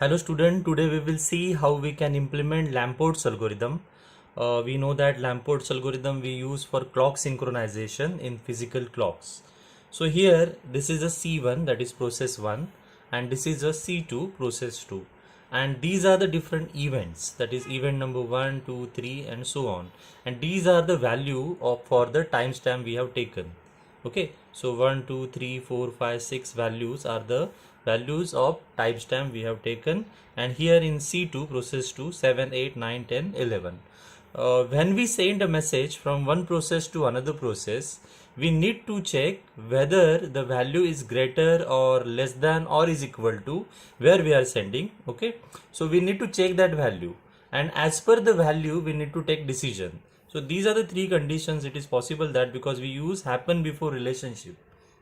Hello student, today we will see how we can implement Lamports algorithm. We know that Lamports algorithm we use for clock synchronization in physical clocks. So here this is a C1, that is process 1, and this is a C2, process 2, and these are the different events, that is event number 1, 2, 3 and so on, and these are the value of for the timestamp we have taken. Okay, so 1, 2, 3, 4, 5, 6 values are the values of timestamp we have taken, and here in C2 process 2 7, 8, 9, 10, 11. When we send a message from one process to another process, we need to check whether the value is greater or less than or is equal to where we are sending. Okay, so we need to check that value, and as per the value we need to take decision. So these are the three conditions it is possible that, because we use happen before relationship,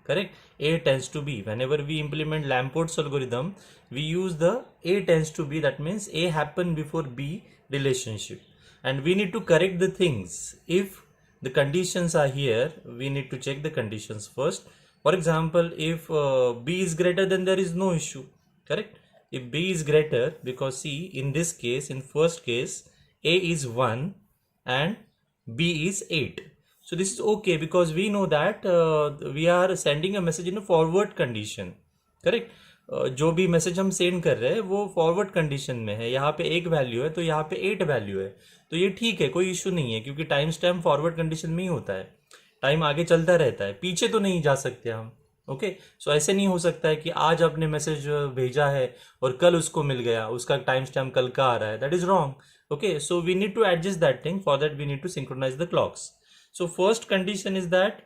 correct? A tends to B. Whenever we implement Lamport's algorithm, we use the A tends to B, that means A happen before B relationship, and we need to correct the things. If the conditions are here, we need to check the conditions first. For example, if B is greater, then there is no issue, correct? If B is greater, because see in this case, in first case, A is 1 and B is 8. So this is okay, because we know that we are sending a message in a forward condition, correct? जो भी message हम send कर रहे हैं वो forward condition में है. यहाँ पे एक वैल्यू है तो यहाँ पे 8 वैल्यू है, तो ये ठीक है, कोई इशू नहीं है, क्योंकि टाइम स्टैम्प फॉरवर्ड कंडीशन में ही होता है. टाइम आगे चलता रहता है, पीछे तो नहीं जा सकते हम. ओके, सो ऐसे नहीं हो सकता है कि आज आपने मैसेज भेजा है और कल उसको मिल गया, उसका टाइम स्टैम्प कल का आ रहा है. That is wrong. Okay, so we need to adjust that thing. For that we need to synchronize the clocks. So first condition is that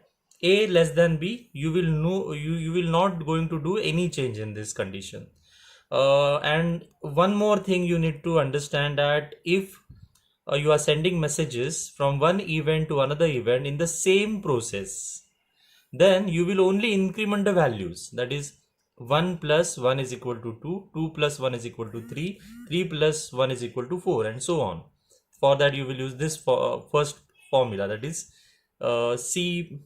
A less than B, you will know you will not going to do any change in this condition. And one more thing you need to understand, that if you are sending messages from one event to another event in the same process, then you will only increment the values. That is 1 plus 1 is equal to 2, 2 plus 1 is equal to 3, 3 plus 1 is equal to 4, and so on. For that you will use this first formula, that is C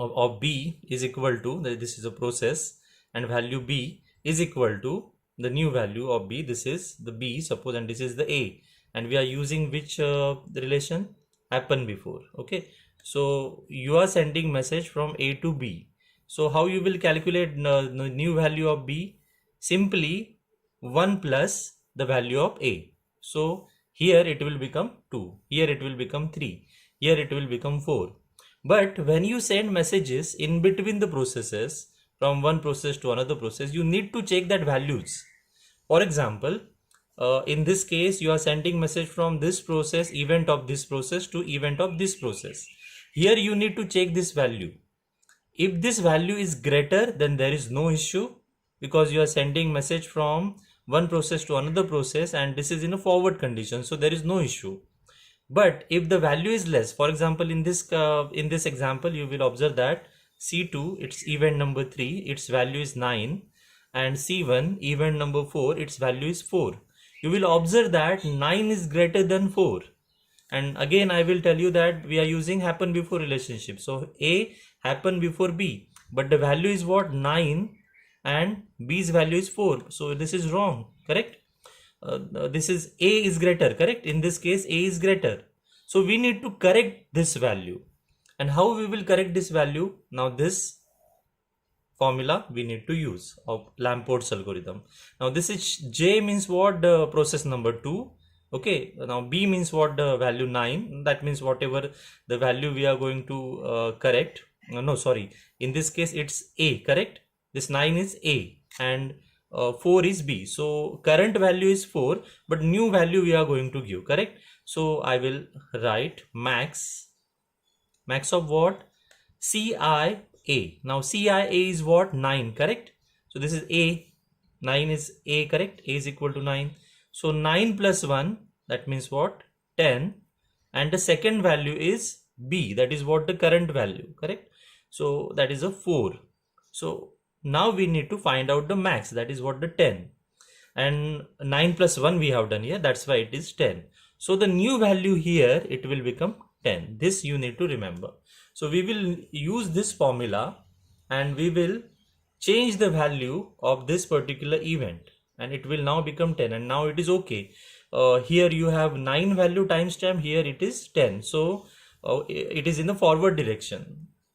of B is equal to, this is a process, and value B is equal to the new value of B. This is the B, suppose, and this is the A, and we are using which relation? Happen before. Okay, so you are sending message from A to B. So how you will calculate the new value of B? Simply 1 plus the value of A. So here it will become 2, here it will become 3, here it will become 4. But when you send messages in between the processes, from one process to another process, you need to check that values. For example, in this case you are sending message from this process, event of this process, to event of this process. Here you need to check this value. If this value is greater, then there is no issue, because you are sending message from one process to another process, and this is in a forward condition, so there is no issue. But if the value is less, for example, in this example you will observe that C2, its event number 3, its value is 9, and C1, event number 4, its value is 4. You will observe that 9 is greater than 4. And again I will tell you that we are using happen before relationship. So A happen before B, but the value is what? 9, and B's value is 4. So this is wrong, correct? This is A is greater, correct? In this case A is greater. So we need to correct this value. And how we will correct this value? Now this formula we need to use of Lamport's algorithm. Now this is J means what? The process number 2. Okay, now B means what? The value 9. That means whatever the value we are going to correct. No, sorry, in this case it's A, correct? This 9 is A, and 4 is B. So current value is 4, but new value we are going to give, correct? So I will write max of what? CIA. Now CIA is what? 9, correct? So this is A, 9 is A, correct? A is equal to 9. So 9 plus 1, that means what? 10, and the second value is B, that is what? The current value, correct? So that is a 4. So now we need to find out the max, that is what? The 10, and 9 plus 1 we have done here, that's why it is 10. So the new value here, it will become 10. This you need to remember. So we will use this formula and we will change the value of this particular event. and it will now become 10, and now it is okay. Here you have 9 value timestamp, here it is 10, so it is in the forward direction.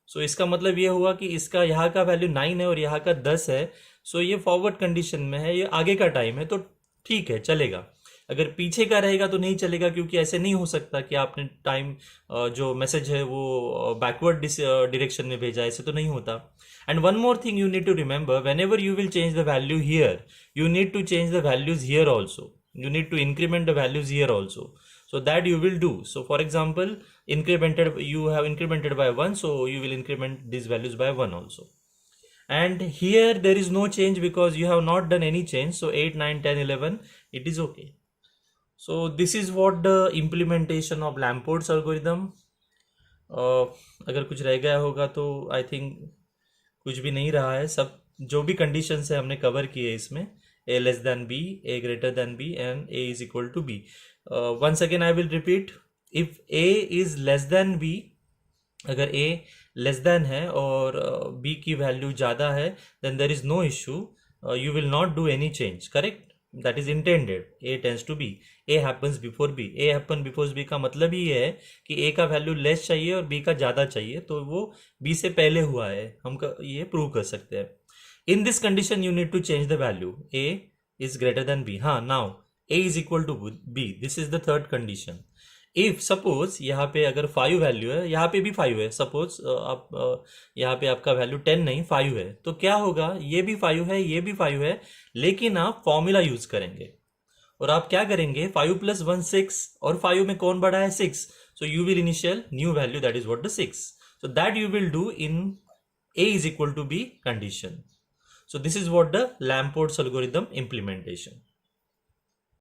So इसका मतलब ये हुआ कि इसका यहाँ का value 9 है और यहाँ का 10 है, सो ये फॉरवर्ड कंडीशन में है, ये आगे का टाइम है, तो ठीक है, चलेगा. अगर पीछे का रहेगा तो नहीं चलेगा, क्योंकि ऐसे नहीं हो सकता कि आपने टाइम जो मैसेज है वो बैकवर्ड डायरेक्शन में भेजा, ऐसे तो नहीं होता. And one more thing you need to remember, whenever you will change the value here, you need to change the values here also. You need to increment the values here also. So that you will do. So for example, you have incremented by 1, so you will increment these values by 1 also. And here there is no change because you have not done any change. So 8, 9, 10, 11, it is okay. So this is what the implementation of Lamports algorithm. अगर कुछ रह गया होगा तो I think कुछ भी नहीं रहा है, सब जो भी कंडीशंस है हमने कवर किए इसमें. a less than b, a greater than b, and a is equal to b. Once again I will repeat, if a is less than b, अगर a लेस देन है और b की value ज़्यादा है, then there is no issue. You will not do any change, correct? That is intended. A tends to b. A happens before b. A happen before b का मतलब ही है कि a का वैल्यू लेस चाहिए और b का ज़्यादा चाहिए, तो वो b से पहले हुआ है, हम ये प्रूव कर सकते हैं. In this condition you need to change the value. A is greater than b. हाँ, now a is equal to b. This is the third condition. If suppose यहाँ पे अगर 5 वैल्यू है, यहाँ पे भी 5 है, सपोज आप यहाँ पे आपका वैल्यू 10 नहीं 5 है, तो क्या होगा, ये भी 5 है, ये भी 5 है, लेकिन आप फॉर्मूला यूज करेंगे. और आप क्या करेंगे, 5 + 1 6, और 5 में कौन बड़ा है, 6. So you will initial new value, that is what the 6. So that you will do in a is equal to b condition. So this is what the Lamports algorithm implementation.